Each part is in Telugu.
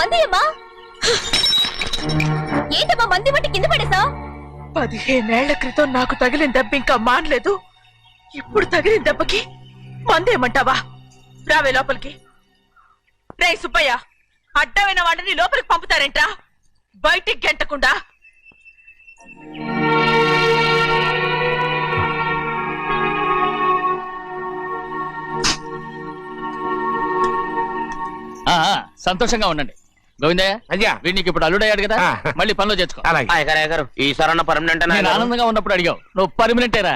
మంది అమ్మా ఏంటమ్మా మంది బట్టి కింద పడేసా? 15 ఏళ్ల క్రితం నాకు తగిలిన దెబ్బ ఇంకా మానలేదు. ఇప్పుడు తగిలిన దెబ్బకి మందేమంటావా? రావే లోపలికి. రే సుబ్బయ్య, అడ్డమైన వాడిని లోపలికి పంపుతారేంట్రా? బయటికి గెంటకుండా. సంతోషంగా ఉండండి గోవిందయ్య. అయ్యా వీడికి ఇప్పుడు అల్లుడయ్యాడు కదా, మళ్ళీ పనిలో చేర్చుకో. ఈసారన్నా పర్మనెంట్ నేను ఆనందంగా ఉన్నప్పుడు అడిగావు, నువ్వు పర్మనెంటేరా?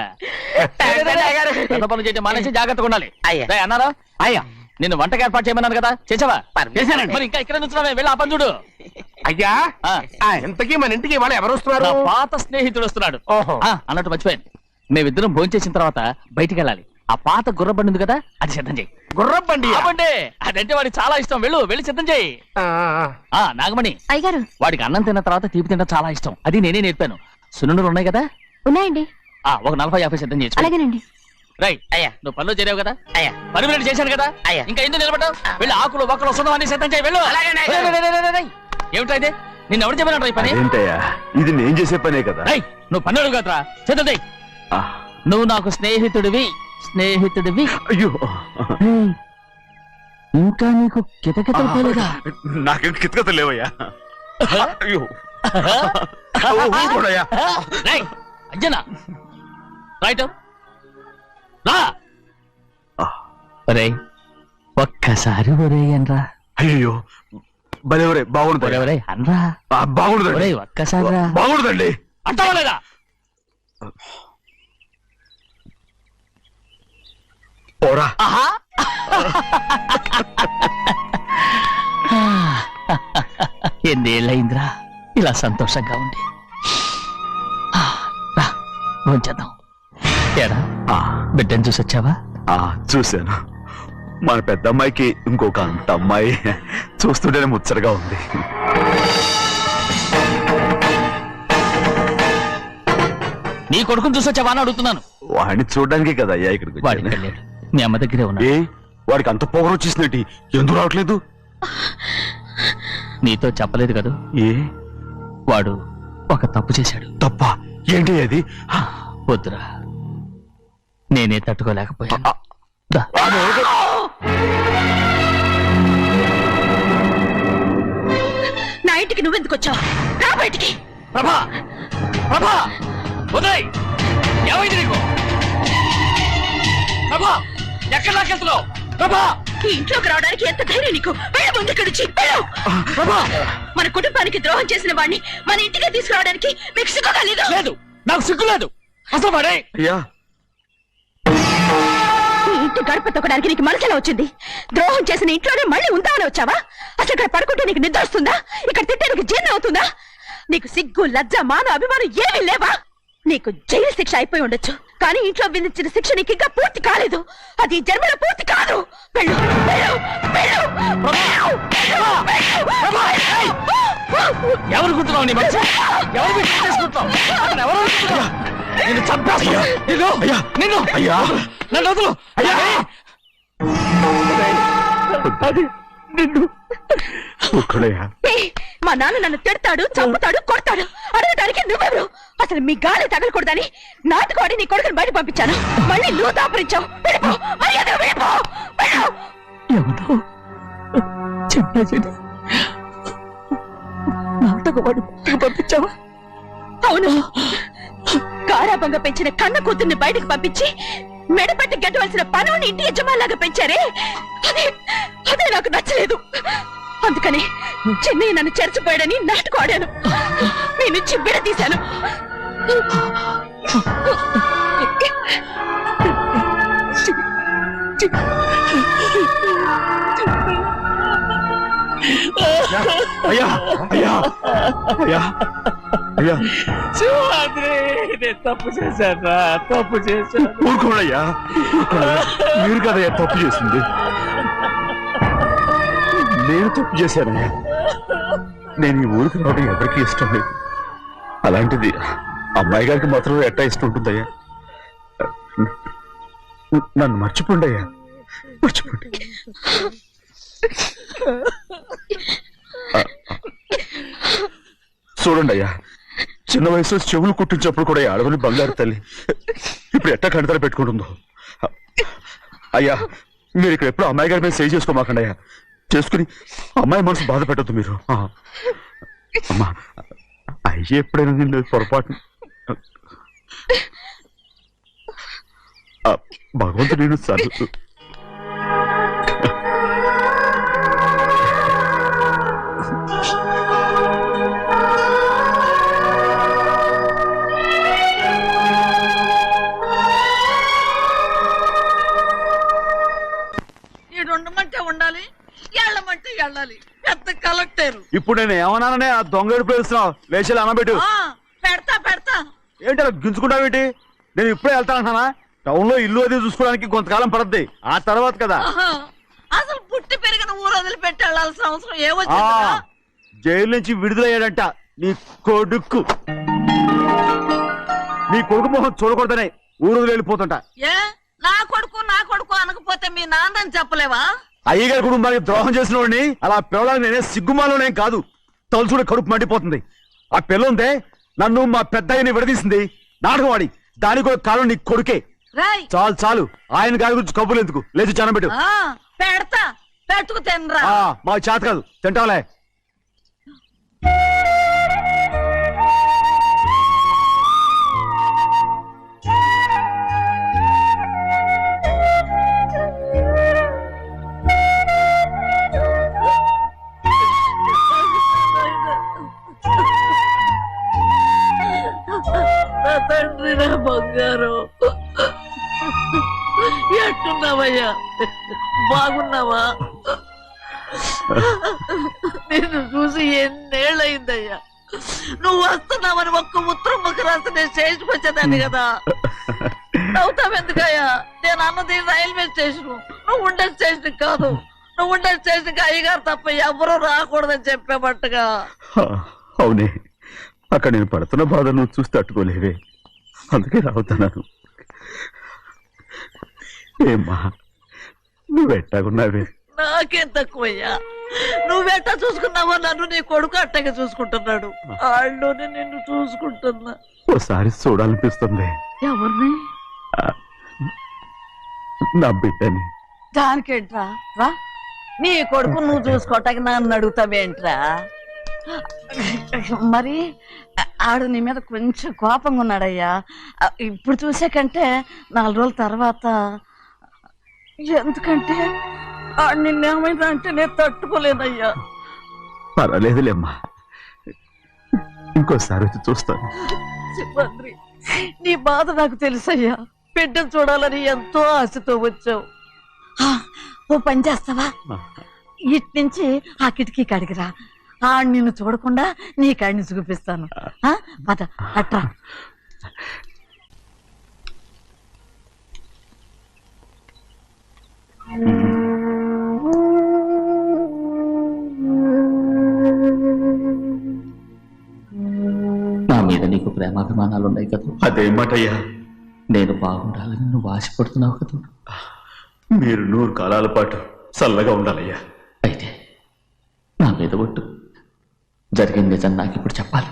పెద్ద పనులు చేయడం మానేసి జాగ్రత్తగా ఉండాలి. అన్నారా? అయ్యా నిన్ను వంటకి ఏర్పాటు చేయమన్నాను కదా, చేసావా? చేశానండి. మరి ఇంకా ఇక్కడ నుంచున్నావే, వెళ్ళి ఆ పని చూడు. అయ్యా ఇంతకీ మన ఇంటికి ఇవాళ ఎవరు వస్తున్నారు? నా పాత స్నేహితుడు వస్తున్నాడు. ఓహో. అన్నట్టు మర్చిపోయాను, మేమిద్దరం భోంచేసిన తర్వాత బయటికి వెళ్ళాలి. ఆ పాత గుర్రబండి ఉంది కదా, అది సిద్ధం చేయి. గుర్రబండి? అదంటే వాడికి చాలా ఇష్టం. వెళ్ళి సిద్ధం చేయి. నాగమణి, అయ్యగారు వాడికి అన్నం తిన్న తర్వాత తీపి తినడం చాలా ఇష్టం. అది నేనే నేర్పాను. సున్నుండలు ఉన్నాయి కదా? ఉన్నాయండి. ఒక 40-50 సిద్ధం చేసి. అలాగేనండి. రైట్ అయ్యా, నువ్వు పనిలో చేరావు కదా, అయ్యా పర్మనెంట్ చేశాను కదా, అయ్యా ఇంకా ఎందుకు నిలబడ్డావు? వెళ్ళి ఆకులు ఒక్కలు వస్తున్నావు అన్ని సిద్ధం చేయి. వెళ్ళు. ఏమిటైతే నిన్ను ఎవరు చెప్పినట్టు ఈ పని? ఏంటయ్యా, ఇది నేను చేసే పనే కదా. నువ్వు పన్నుడు కదరా, సిద్ధం చేయి. నువ్వు నాకు స్నేహితుడివి. అయ్యో, ఇంకా నీకు కితకితలు పోలేదా? నాకేం కితకత లేవయ్యా. అయ్యో అంజనా, రైట్ రా. ఒరే ఒక్కసారి ఒరే అనరా. అయ్యో భలే బాగుంది. ఒరే అనరా. బాగుండదండి. ఒక్కసారి రా. బాగుండదండి. అంటావా లేదా? పోరా. ఎన్నేళ్ళయిందిరా ఇలా సంతోషంగా ఉండి. భోంచేద్దాం. ఏరా బిడ్డను చూసొచ్చావా? చూశాను. మన పెద్ద అమ్మాయికి ఇంకొక అంత అమ్మాయి. చూస్తుంటేనే ముచ్చటగా ఉంది. నీ కొడుకుని చూసొచ్చావా అని అడుగుతున్నాను. వాడిని చూడడానికే కదా అయ్యా ఇక్కడికి వాడికి వెళ్ళాడు. మీ అమ్మ దగ్గరే ఉన్నా. వాడికి అంత పొగరు వచ్చేసినట్టు ఎందుకు రావట్లేదు? నీతో చెప్పలేదు కదా. వాడు ఒక తప్పు చేశాడు. తప్ప? ఏంటి అది? వద్దురా, నేనే తట్టుకోలేకపోయాను. నా ఇంటికి నువ్వెందుకు వచ్చావు? రా బయటికి. ప్రభా, ప్రభా, ఉదయ్, ఏమైంది నీకు? ప్రభా, ఎక్కడ లాకెళ్తున్నావు? ప్రభా, ఈ ఇంట్లోకి రావడానికి ఎంత ధైర్యం నీకు? వెళ్ళ ముందు ఇక్కడి నుంచి. మన కుటుంబానికి ద్రోహం చేసిన వాడిని మన ఇంటికి తీసుకురావడానికి మీకు సిగ్గుగా లేదు? లేదు, నాకు సిగ్గు లేదు అసలు. వాడే ఈ ఇంటి గడప తొక్కడానికి నీకు మనసులో వచ్చింది. ద్రోహం చేసిన ఇంట్లోనే మళ్ళీ ఉందామని వచ్చావా? అసలు ఇక్కడ పడుకుంటే నీకు నిద్ర వస్తుందా? ఇక్కడ తింటే నీకు జీర్ణం అవుతుందా? నీకు సిగ్గు, లజ్జ, మాన, అభిమానం ఏమీ లేవా? నీకు జైలు శిక్ష అయిపోయి ఉండొచ్చు, కానీ ఇంట్లో విధించిన శిక్ష నీకు ఇంకా పూర్తి కాలేదు. అది జన్మలో పూర్తి కాదు. వెళ్ళు, వెళ్ళు, వెళ్ళు, ఎవరు గుర్తున్నావు? నీ మంచి ఎవరు చేసుకుంటావు? నిన్ను చంపేస్తా. నిన్ను నన్ను వదులు. మా నాన్న నన్ను తిడతాడు, చంపుతాడు, కొడతాడు. అడగడానికి నువ్వెవరు? అసలు మీ గాలి తగలకూడదని నాటుకోడి నీ కొడుకుని బయట పంపించాను. మళ్ళీ నువ్వు దాపరించావు. నాటకవాడు పంపించావా? అవును, గారాబంగా పెంచిన కన్న కూతుర్ని బయటకు పంపించి మెడపట్టి గెట్టవలసిన పనుని ఇంటి యజమానిలాగా పెంచారే, అదే నాకు నచ్చలేదు. అందుకని చెన్నై నన్ను చేర్చిపోయాడని నాటకం ఆడాను. మీ నుంచి విడదీశాను. అయ్యా అయ్యా అయ్యా అయ్యా, తప్పు చేశాను. తప్పు చేశాను. ఊరుకోడయ్యా, మీరు కదయ్యా తప్పు చేసింది. నేను తప్పు చేశానయ్యా. నేను ఈ ఊరికి రావడం ఎవరికి ఇష్టం లేదు. అలాంటిది అమ్మాయి గారికి మాత్రం ఎట్టా ఇష్టం ఉంటుందయ్యా. నన్ను మర్చిపోండి అయ్యా, మర్చిపోండి. చూడండి అయ్యా, చిన్న వయసులో చెవులు కుట్టించినప్పుడు కూడా ఈ ఆడవని బంగారు తల్లి ఇప్పుడు ఎట్టా కంటతల పెట్టుకుంటుందో. అయ్యా, మీరు ఇక్కడ ఎప్పుడు అమ్మాయి గారి మీద సేవ్ చేసుకోమాకండి అయ్యా. చేసుకుని అమ్మాయి మనసు బాధ పెట్టద్దు మీరు. అమ్మా, అయ్యే ఎప్పుడైనా నేను పొరపాటు భగవంతుడు నేను సర్దు. ఉండమంటే ఉండాలి, వెళ్ళమంటే వెళ్ళాలి. పెద్ద కలెక్టర్. ఇప్పుడు నేను ఏమన్నాననే ఆ దొంగడు పేరుస్తున్నావు, వేసాలు అనబెట్టు. పెడతా పెడతా. ఏంటి అలా గించుకుంటావేంటి? నేను ఇప్పుడే వెళ్తానంటున్నా. టౌన్ లో ఇల్లు అది చూసుకోవడానికి కొంతకాలం పడద్ది, ఆ తర్వాత కదా. అసలు పుట్టి పెరిగిన ఊరు వదిలిపెట్టి వెళ్ళాల్సిన అవసరం ఏమొచ్చిందా? జైలు నుంచి విడుదలయ్యాడంట నీ కొడుకు. నీ కొడుకు మొహం చూడకూడదనే ఊరు వదిలి వెళ్ళిపోతుంట. ఏ నా కొడుకు అనకపోతే మీ నాన్నని చెప్పలేవా? అయ్యగారి కుటుంబానికి ద్రోహం చేసిన వాడిని అలా పిల్లడానికి నేనే సిగ్గుమాలోనేం కాదు, తలుచుకుంటే కడుపు మండిపోతుంది. ఆ పిల్ల ఉందే నన్ను మా పెద్దయ్యని విడదీసింది, నాటకం వాడి. దానికి కూడా కాలం నీ కొడుకే. చాలు చాలు, ఆయన గారి గురించి కబుర్లు ఎందుకు, లేచి జనం పెట్టు. పెడతా, పెట్టుకు తినరా. మాకు చేత కాదు, తింటాంలే. తండ్రి నా బంగారు, ఎట్టున్నావయ్యా? బాగున్నావా? నిన్ను చూసి ఎన్నేళ్ళయిందయ్యా. నువ్వు వస్తున్నావని ఒక్క ఉత్తరం ముఖ రాస్తే నేను స్టేషన్కి వచ్చేదాన్ని కదా. నవ్వుతావెందుకయ్యా? నేను అన్నది రైల్వే స్టేషన్, నువ్వు ఉండే స్టేషన్ కాదు. నువ్వు ఉండే స్టేషన్కి అయ్యగారు తప్ప ఎవరూ రాకూడదని చెప్పేమట్టుగా. అవునే, అక్కడ నేను పడుతున్న బాధ నువ్వు చూసి తట్టుకోలేవే, అందుకే రావుతున్నాను. ఏమ్మా, నువ్వెట్టాగున్నావే? నాకేం తక్కువయ్యా, నువ్వెట్టా చూసుకున్నావో నన్ను నీ కొడుకు అట్టగా చూసుకుంటున్నాడు. వాళ్ళలోనే నిన్ను చూసుకుంటున్నా. ఓసారి చూడాలనిపిస్తుంది. ఎవరిని? నా బిడ్డని. దానికేంట్రా, రా. నీ కొడుకు నువ్వు చూసుకోవటానికి నన్ను అడుగుతావేంట్రా? మరి ఆడు నీ మీద కొంచెం కోపంగా ఉన్నాడయ్యా. ఇప్పుడు చూసే కంటే 4 రోజుల తర్వాత. ఎందుకంటే నిన్నేమైందా అంటే నేను తట్టుకోలేదయ్యా. పర్వాలేదులేమ్మా, ఇంకోసారి వచ్చి చూస్తాను. శివాద్రి, నీ బాధ నాకు తెలుసయ్యా. బిడ్డను చూడాలని ఎంతో ఆశతో వచ్చావు. ఓ పని చేస్తావా? ఇటు నుంచి ఆ కిటికీ కాడికిరా. నిన్ను చూడకుండా నీ కాడిని చూపిస్తాను. పద అట్రా. నా మీద నీకు ప్రేమాభిమానాలు ఉన్నాయి కదా. అదేమాటయ్యా? నేను బాగుండాలని నువ్వు ఆశపడుతున్నావు కదా. మీరు 100 కాలాల పాటు చల్లగా ఉండాలయ్యా. అయితే నా మీద ఒట్టు, జరిగింది నిజం నాకు ఇప్పుడు చెప్పాలి.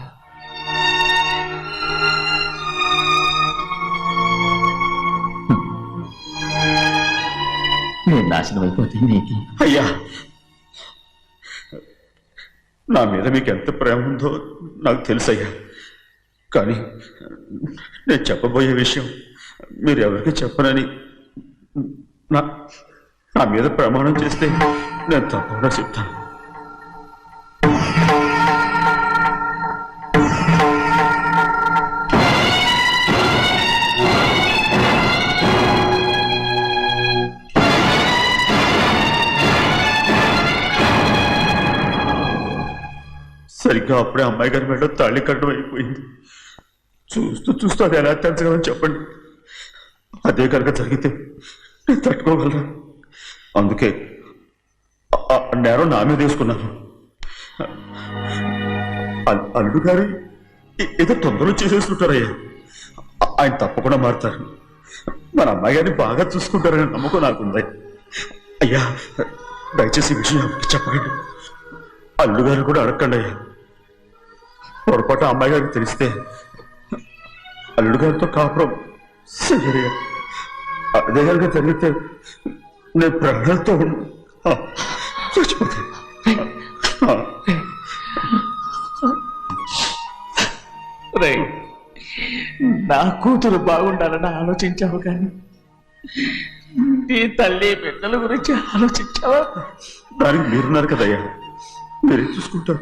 నేను నాశనం అయిపోతే నీకు. అయ్యా, నా మీద మీకు ఎంత ప్రేమ ఉందో నాకు తెలుసయ్యా. కానీ నేను చెప్పబోయే విషయం మీరు ఎవరికి చెప్పనని నా మీద ప్రమాణం చేస్తే నేను తప్పకుండా చెప్తాను. సరిగ్గా అప్పుడే అమ్మాయి గారి మెడలో తాళి కట్టడం అయిపోయింది. చూస్తూ చూస్తూ అది ఎలా తెంచగలని చెప్పండి. అదే కనుక జరిగితే నేను తట్టుకోగలరా? అందుకే నేరం నా మీద తీసుకున్నాను. అల్లుడు గారు ఏదో తొందరలో చేసేసుకుంటారయ్యా. ఆయన తప్పకుండా మారుతారు. మన అమ్మాయి గారిని బాగా చూసుకుంటారని నమ్మకం నాకుంది. అయ్యా, దయచేసి ఈ విషయం చెప్పండి. అల్లుడు గారు కూడా అడగండి అయ్యా. పొరపాటు అమ్మాయి గారికి తెలిస్తే అల్లుడు గారితో కాపురం సరిగా అదే గారిగా జరిగితే నేను ప్రాణాలతో చచ్చిపోతాను. నా కూతురు బాగుండాలని ఆలోచించావు కానీ నీ తల్లి బిడ్డల గురించి ఆలోచించావా? దానికి మీరున్నారు కదయ్యా, మీరే చూసుకుంటారు.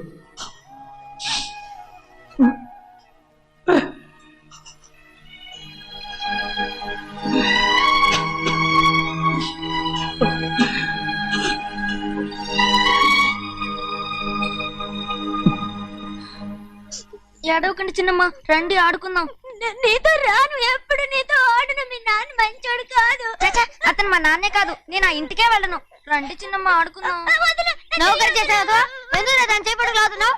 ఏడవకండి చిన్నమ్మ, రండి ఆడుకుందాం. నీతో రాను, ఎప్పుడు నీతో ఆడను. మీ నాన్న మంచోడు కాదు. అతను మా నాన్నే కాదు, నేను ఆ ఇంటికే వెళ్ళను. రండి చిన్నమ్మ ఆడుకుందాం. నౌకరు చేసావు ఎందుకు దాని చేపడు కాదున్నావు?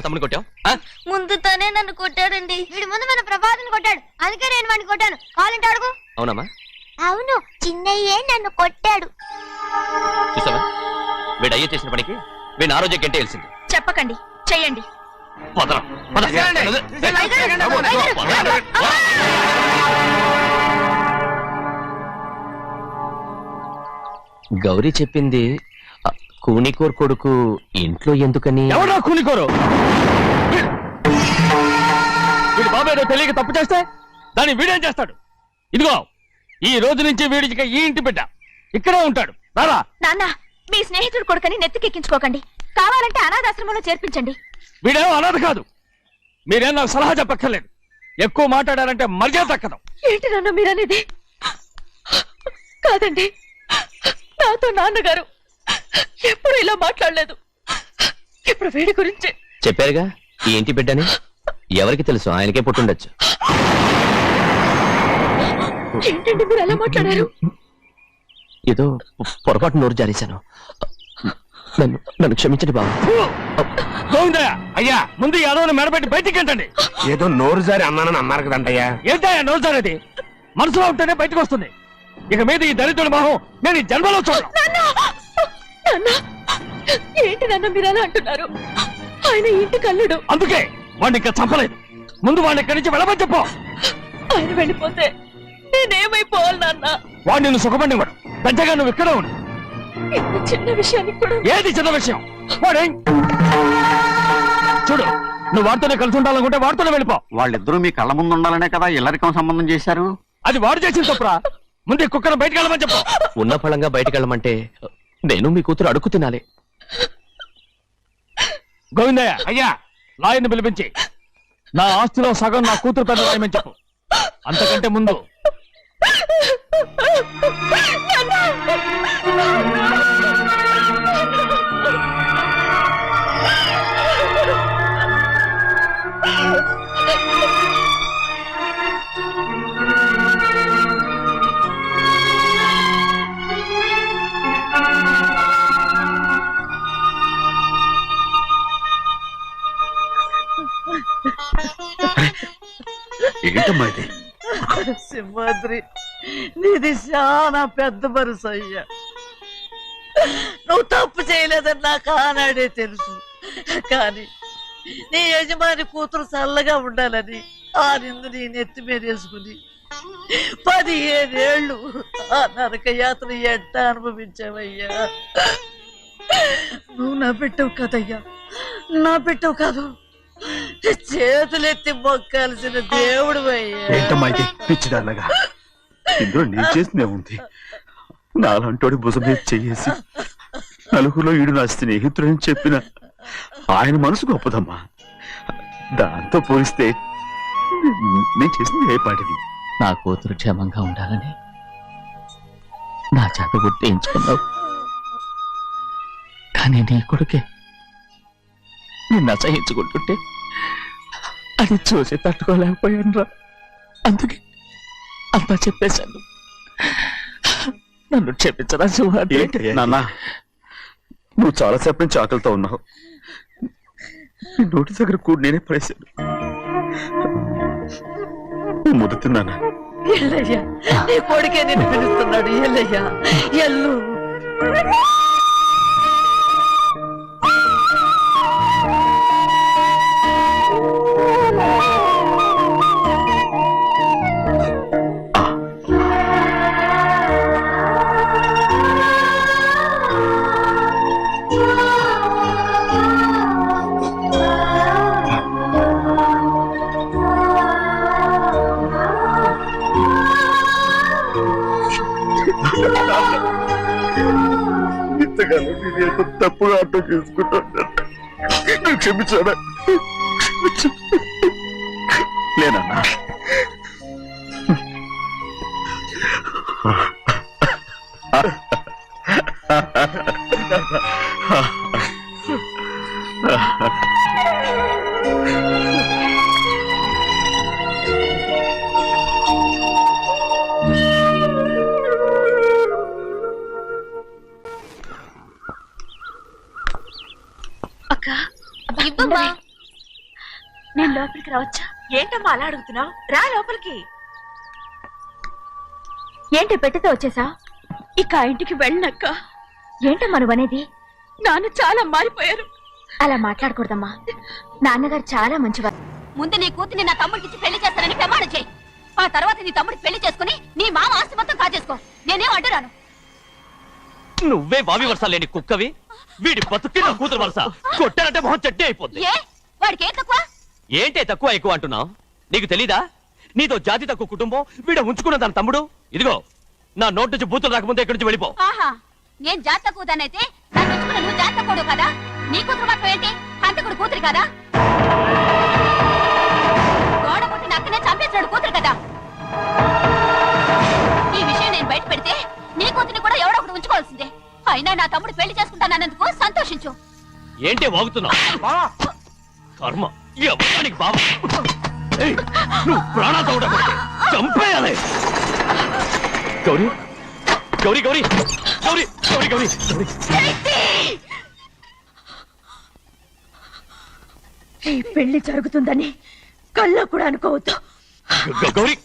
తమ్ముని కొట్టావు? ముందు తనే నన్ను కొట్టాడండి. వీడి ముందు మన ప్రభాతం కొట్టాడు, అందుకే నేను వాడిని కొట్టాను. కావాలంటే అడుగు. అవునమ్మా? అవును, చిన్నయ్యే నన్ను కొట్టాడు. చూసావా, వీడు అయ్యే చేసిన పనికి వీడిని ఆ రోజే గంటే తెలిసింది. చెప్పకండి, చెయ్యండి. గౌరీ చెప్పింది కూనికోర్ కొడుకు ఇంట్లో ఎందుకని? ఎవరా కూనికోరు? వీడు బాబు ఏదో తెలియక తప్పు చేస్తే దాన్ని వీడేం చేస్తాడు? ఇదిగో, ఈ రోజు నుంచి వీడికి ఈ ఇంటి బిడ్డ ఇక్కడే ఉంటాడు. రారా. నాన్న, మీ స్నేహితుడు కొడుకని నెత్తికెక్కించుకోకండి. కావాలంటే అనాథాశ్రమంలో చేర్పించండి. వీడేమో అనాథ కాదు. మీరేం నాకు సలహా చెప్పక్కర్లేదు. ఎక్కువ మాట్లాడారంటే మర్యాద దక్కదు. ఏంటి నాన్న మీరనేది? కాదండి, నాతో నాన్నగారు ఎప్పుడు ఇలా మాట్లాడలేదు. ఇప్పుడు వీడి గురించి చెప్పారుగా ఈ ఇంటి బిడ్డని. ఎవరికి తెలుసు, ఆయనకే పుట్టుండొచ్చు. ఏంటండి మీరు అలా మాట్లాడారు? ఏదో పొరపాటు నోరు జారేశాను. నన్ను క్షమించండి బాబు. గోవిందయ్య, అయ్యా ముందు యాదవ్ని మెడబెట్టి బయటికి ఏంటండి? ఏదో నోరు జారి అన్నానని అన్నారు కదంటయ్యా. ఏంటయ్యా నోరు జారేది? మనసులో ఉంటేనే బయటకు వస్తుంది. ఇక మీద ఈ దరిద్రుడి మొహం నేను ఈ జన్మలో చూడను. ఏంటి నాన్న మీరు అలా అంటున్నారు? ఆయన ఇంటి కల్లుడు. అందుకే వాడిని ఇంకా చంపలేదు. ముందు వాడిని ఇక్కడి నుంచి వెళ్ళమని చెప్పు. ఆయన వెళ్ళిపోతే నేనేమైపోవాలి నాన్న? వాడు నిన్ను సుఖపడివాడు. పెద్దగా నువ్వు ఇక్కడే ఉండు. ఇంత చిన్న విషయానికి కూడా. ఏది చిన్న విషయం? వాడేం చూడు, నువ్వు వాడితోనే కలిసి ఉండాలనుకుంటే వాడితోనే వెళ్ళిపో. వాళ్ళిద్దరూ మీ కళ్ళ ముందు ఉండాలనే కదా ఇల్లరికం సంబంధం చేశారు. అది వాడు చేసిన తప్పురా. ముందు ఈ కుక్కను బయటకు వెళ్ళమని చెప్పు. ఉన్న ఫలంగా బయటకు వెళ్ళమంటే నేను మీ కూతురు అడుగు తినాలి. గోవిందయ్య, అయ్యా లాయర్ని పిలిపించి నా ఆస్తిలో సగం నా కూతురు పెద్ద రాయమని చెప్పు. అంతకంటే ముందు ఏంటమ్మా ఇది? సింహాద్రి, నీది చాలా పెద్ద మనసు అయ్యా. నువ్వు తప్పు చేయలేదని నాకు ఆనాడే తెలుసు. కానీ నీ యజమాని కూతురు చల్లగా ఉండాలని ఆ నిందు నీ నెత్తి మీద వేసుకుని 15 ఏళ్ళు ఆ నరక యాత్ర ఎట్ట అనుభవించావయ్యా. నువ్వు నా పెట్టవు కదయ్యా, నా పెట్టవు కాదు, చేతులెత్తి మొక్కాల్సిన దేవుడు అయ్యా. ఏంటమ్మా ఇది పిచ్చిదాన్నగా? ఇందులో నేను చేసిందే ఉంది. నాలంటోడి భుజం మీద చెయ్యేసి నలుగురిలో ఈడు నా స్నేహితుడని చెప్పిన ఆయన మనసు గొప్పదమ్మా. దాంతో పోలిస్తే నేను చేసింది ఏ పాటిది? నా కూతురు క్షేమంగా ఉండాలని నా చేత గుర్తించుకున్నావు. కానీ నీ కొడుకే నిన్ను అసహించుకుంటుంటే అది చూసి తట్టుకోలేకపోయాను రా. అందుకే అంతా చెప్పేశాను. నన్ను క్షమించరా సింహాద్రి. నాన్న, నువ్వు చాలాసేపు నుంచి ఆకలితో ఉన్నావు. నీ నోటి దగ్గర కూడా నేనే పడేశాను. ముద్దు తిన్నానా? ఎల్లయ్యా నీ కొడుకే నిన్ను పిలుస్తున్నాడు ఎల్లయ్యా ఎల్లు ఇంతకాలం నేను ఎంత తప్పుగా అర్థం చేసుకుంటాను. నువ్వు క్షమించాడా? లేనన్నా. అక్క ఇవ్వమ్మా. నేను లోపలికి రావచ్చా? ఏంటమ్మా అలా అడుగుతున్నావు? రా లోపలికి. ఏంటి పెట్టితో వచ్చేసా? ఇక ఆ ఇంటికి వెళ్ళనక్క. ఏంటమ్మా నువ్వనేది? నాన్న చాలా మారిపోయారు. అలా మాట్లాడకూడదమ్మా. నాన్నగారు చాలా మంచివారు. ముందు నీ కూతుని నా తమ్ముడికి పెళ్లి చేస్తానని ప్రమాణం చేయి. ఆ తర్వాత నీ తమ్ముడికి పెళ్లి చేసుకుని నీ మామ ఆస్తి మొత్తం కాజేసుకో. నేనేం అడ్డురాను. నువ్వే బావి వరుస లేని కుక్కవి. వీడి బతుక్కి నా కూతురు వరుస. కొట్టారంటే మొహం చెట్టే అయిపోద్ది. ఏ వాడికి ఏం తక్కువ? ఏంటే తక్కువ ఎక్కువ అంటున్నావు? నీకు తెలీదా? నీతో జాతి తక్కువ కుటుంబం వీడ ఉంచుకున్న దాని తమ్ముడు. ఇదిగో నా నోటి నుంచి బూతులు రాకముందే ఇక్కడి నుంచి వెళ్ళిపో. ఆహా, నేను జాత తక్కువదానైతే నన్ను ఉంచుకున్న నువ్వు జాత తక్కువ కదా? నీ కూతురు మాత్రం ఏంటి? హంతకుడు కూతురు కదా? గోడ పుట్టిన అక్కనే చంపేశాడు కూతురు కదా? ఈ విషయం నేను బయట పెడితే నీ కూతురిని కూడా ఎవడో ఒకటి ఉంచుకోవాల్సిందే. అయినా నా తమ్ముడు పెళ్లి చేసుకుంటానన్నందుకు సంతోషించు. ఏంటే వాగుతున్నావు? కర్మ ఎవరికి బాబా. నువ్వు ప్రాణాలతో ఉండకూడదు. చంపేయాలి. గౌరీ గౌరీ గౌరీ గౌరీ గౌరీ గౌరీ ఈ పెళ్లి జరుగుతుందని కళ్ళ కూడా అనుకోవద్దు. గౌరీ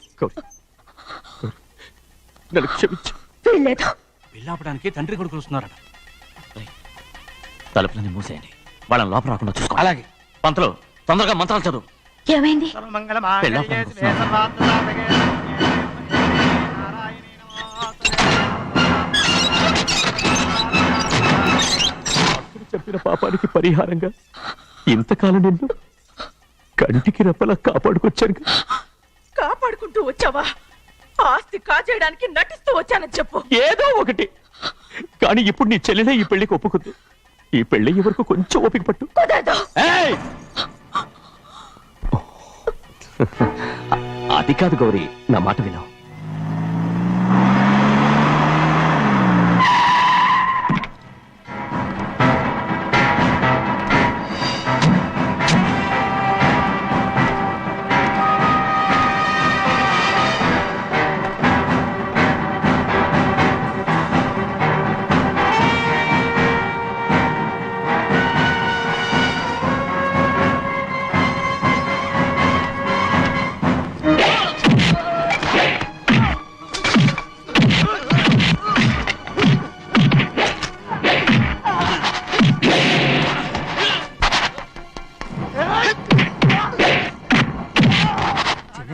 నన్ను క్షమించు. వీల్లేదు. పెళ్ళాపడానికి తండ్రి కొడుకులు వస్తున్నారట. తలుపులని మూసేయండి. వాళ్ళని లోపల రాకుండా చూసుకో. అలాగే. పంతలు తొందరగా మంత్రాలు చదువు. ఏమైంది? చెప్పిన పాపానికి పరిహారంగా ఇంతకాలం నిన్ను కంటికి రెప్పలా కాపాడుకొచ్చాను. కాపాడుకుంటూ వచ్చావా? ఆస్తి కాజేయడానికి నటిస్తూ వచ్చానని చెప్పు. ఏదో ఒకటి. కానీ ఇప్పుడు నీ చెల్లెలే ఈ పెళ్లికి ఒప్పుకుంది. ఈ పెళ్లి వరకు కొంచెం ఓపిక పట్టు. కుదరదు. ఏయ్! అది కాదు గౌరీ, నా మాట విను.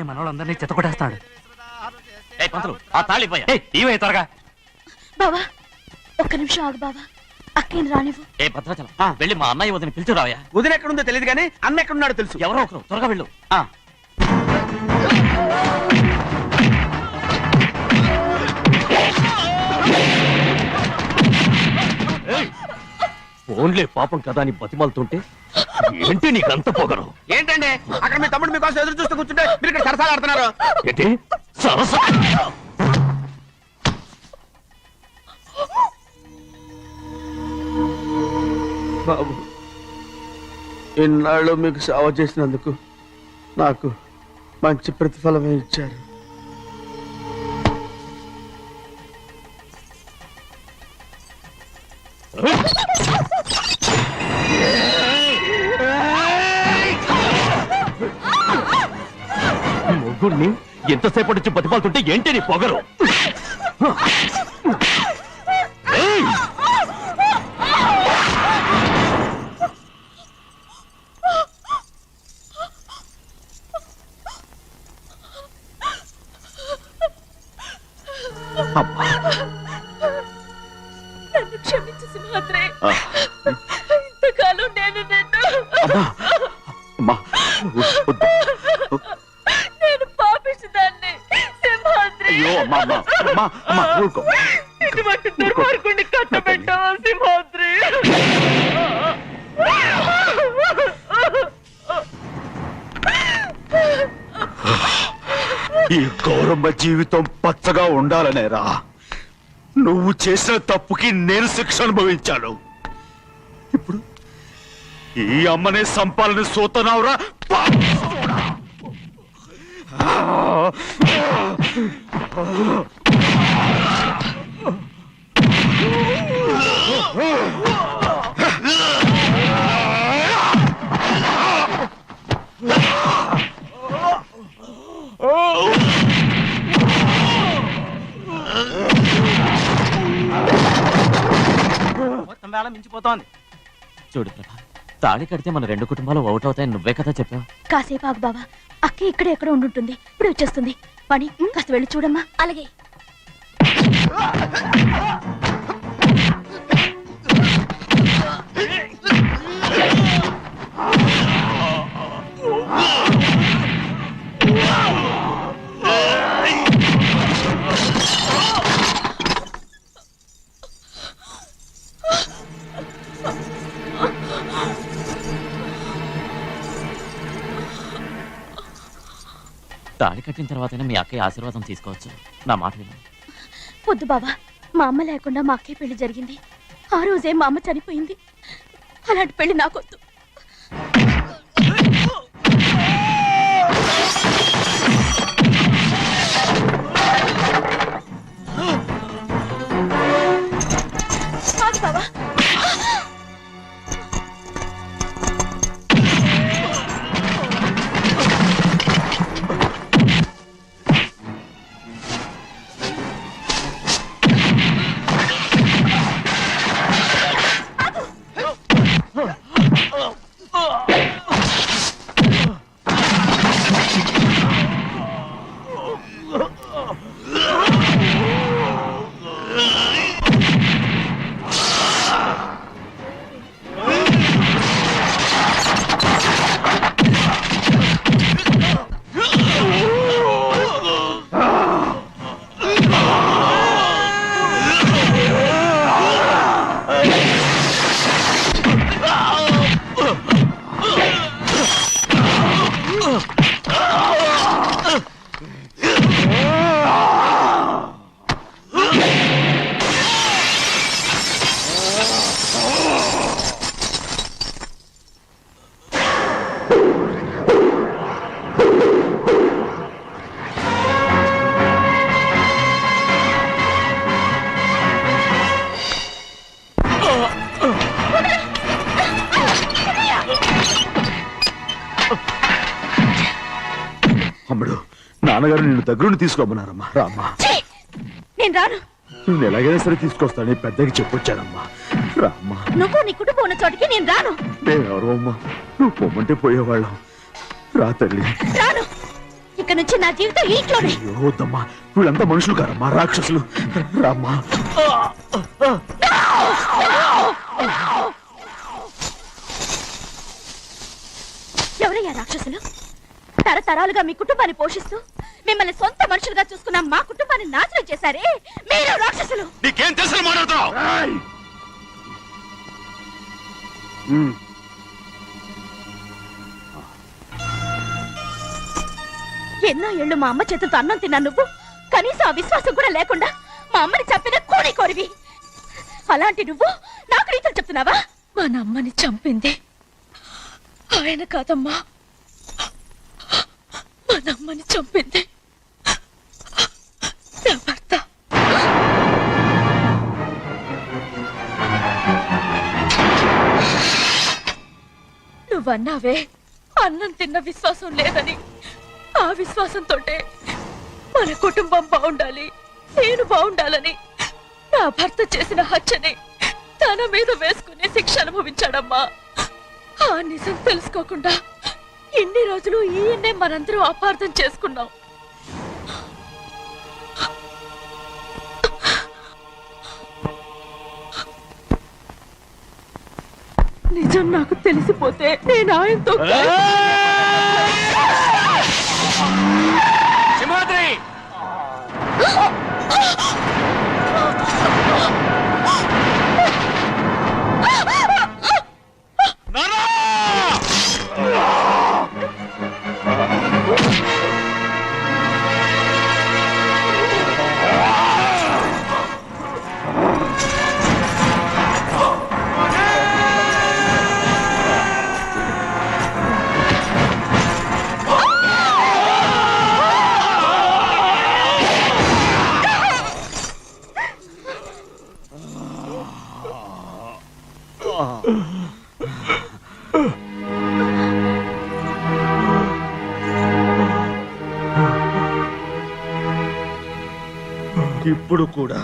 మనోళ్ళందరినీ చెత్తకొట్టేస్తాడు. పంతులు ఆ తాళిపోయా ఇవే త్వరగా. బావా ఒక్క నిమిషం ఆగు బావా. అక్కేం రానివ్వు. ఏ భద్రాచలం వెళ్ళి మా అన్నయ్య వదిన పిలిచిరావయ్యా. వదిన ఎక్కడుందో తెలియదు కానీ అన్న ఎక్కడున్నాడో తెలుసు. ఎవరో ఒకరు త్వరగా వెళ్ళు. ఫోన్లే పాపం కదా అని బతిమాలుతుంటే ఏంటి నీకంత పొగరు? ఏంటండి అక్కడ మీ తమ్ముడు మీకోసం ఎదురు చూస్తూ కూర్చుంటే మీరు ఇక్కడ సరసాలు ఆడుతున్నారు. ఏంటి సరస? బాబు, ఇన్నాళ్ళు మీకు సేవ చేసినందుకు నాకు మంచి ప్రతిఫలమే ఇచ్చారు. మొగుడిని ఎంతసేపటి నుంచి బతిపాలుతుంటే ఏంటి నీ పొగరు? ఏయ్! నన్ను క్షమించు సింహాద్రి. ఇంతకాలం నేను నిన్ను అమ్మా వద్దు. నేను పాపించదాన్ని సింహాద్రి. అయ్యో అమ్మా అమ్మా అమ్మా అమ్మా ఊరుకో. ఇటువంటి దుర్మార్గుడిని కట్టబెట్టావా సింహాద్రి? ఈ గౌరమ్మ జీవితం పచ్చగా ఉండాలనేరా నువ్వు చేసిన తప్పుకి నేను శిక్ష అనుభవించాను. ఇప్పుడు ఈ అమ్మనే సంపాలని సోతనావురా. మొత్తం వేళ మించిపోతోంది. చూడు ప్రభా, తాళి కడితే మన రెండు కుటుంబాలు అవుట్ అవుతాయని నువ్వే కదా చెప్పావు. కాసేపు ఆగు బావా, అక్క ఇక్కడే ఎక్కడ ఉండుంటుంది, ఇప్పుడు వచ్చేస్తుంది. పని కాస్త వెళ్ళి చూడమ్మా. అలాగే. తాళి కట్టిన తర్వాతైనా మీ అక్కయ్య ఆశీర్వాదం తీసుకోవచ్చు. నా మాట విను. వద్దు బావా, మా అమ్మ లేకుండా మా అక్కయ్య పెళ్లి జరిగింది. ఆ రోజే మా అమ్మ చనిపోయింది. అలాంటి పెళ్లి నాకొద్దు. కాదు బావా, అమ్ముడు, నాన్నగారు నిన్ను దగ్గరుండి తీసుకోమన్నారమ్మా. రామ్మా. నేను రాను. నువ్వు ఎలాగైనా సరే తీసుకొస్తానని పెద్దకి చెప్పొచ్చానమ్మా. రామ్మా. నువ్వు నీ కుటుంబం ఉన్న చోటికి నేను రాను. మేమెవరో అమ్మా, నువ్వు పొమ్మంటే పోయేవాళ్ళం. రా తల్లి. రాను. ఇక నుంచి నా జీవితం ఈ ఇంట్లోనే. అయ్యో వద్దమ్మా, వీళ్ళంతా మనుషులు కారమ్మా, రాక్షసులు. రామ్మా. ఎవరయ్యా రాక్షసులు? తరతరాలుగా మీ కుటుంబాన్ని పోషిస్తూ మిమ్మల్ని సొంత మనుషులుగా చూసుకున్న మా కుటుంబాన్ని నాశనం చేశారే మీరు రాక్షసులు. నీకేం తెలుసు మాట్లాడుతున్నావు? ఎన్నో ఏళ్ళు మా అమ్మ చేతులతో అన్నం తిన్నా నువ్వు కనీసం ఆ విశ్వాసం కూడా లేకుండా మా అమ్మని చంపిన కోడి కోరివి. అలాంటి నువ్వు నాకు రీతులు చెప్తున్నావా? మా అమ్మని చంపింది ఆయన కాదమ్మా, మా అమ్మని చంపింది నా భర్త. నువ్వన్నావే అన్నం తిన్న విశ్వాసం లేదని, ఆ విశ్వాసంతో మన కుటుంబం బాగుండాలి, నేను బాగుండాలని నా భర్త చేసిన హత్యని తన మీద వేసుకుని శిక్ష అనుభవించాడమ్మా. ఆ నిజం తెలుసుకోకుండా ఇన్ని రోజులు ఈయన్నే మనందరం అపార్థం చేసుకున్నాం. నిజం నాకు తెలిసిపోతే నేను ఆయనతో సింహాద్రి ఇప్పుడు కూడా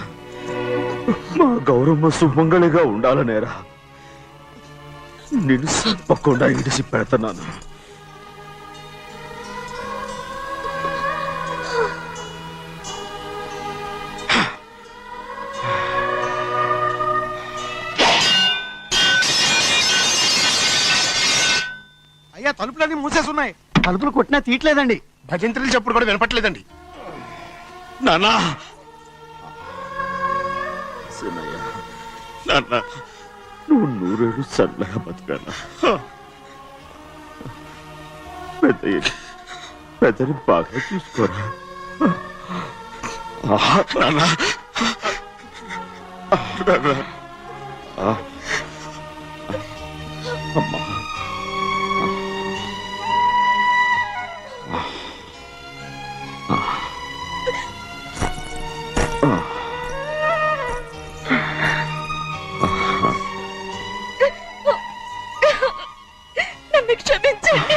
మా గౌరమ్మ సుమంగళిగా ఉండాలనేరా నిన్ను తప్పకుండా ఇడిసి పెడతాను. అయ్యా తలుపులన్నీ మూసేసున్నాయి. తలుపులు కొట్టినా తీయట్లేదండి. భజంత్రులు చెప్పుడు కూడా వినపట్లేదండి. నాన్న సినయ్య, నాన్న నువ్వు నూరేళ్ళు చల్లగా బతకాల. పెద్దని బాగా చూసుకోరా నాన్న. అమ్మా నన్ను క్షమించండి.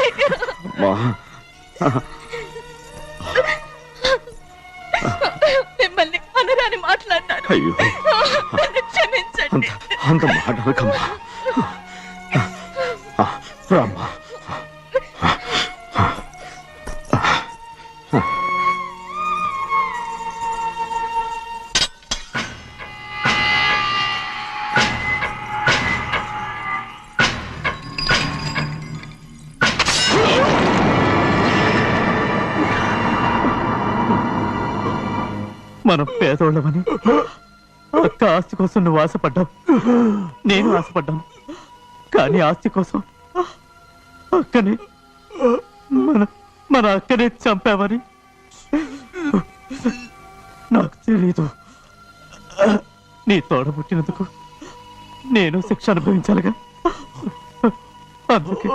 మిమ్మల్ని అనరాని మాట్లాడినాను. అయ్యో నన్ను క్షమించండి. అంత మాటలకమ్మా. రామ్మా. మనం పేదోళ్ళమని అక్క ఆస్తి కోసం నువ్వు ఆశపడ్డావు, నేను ఆశపడ్డాను. కానీ ఆస్తి కోసం అక్కని మన అక్కనే చంపావని నాకు తెలీదు. నీ తోడ పుట్టినందుకు నేను శిక్ష అనుభవించాలిగా. అందుకే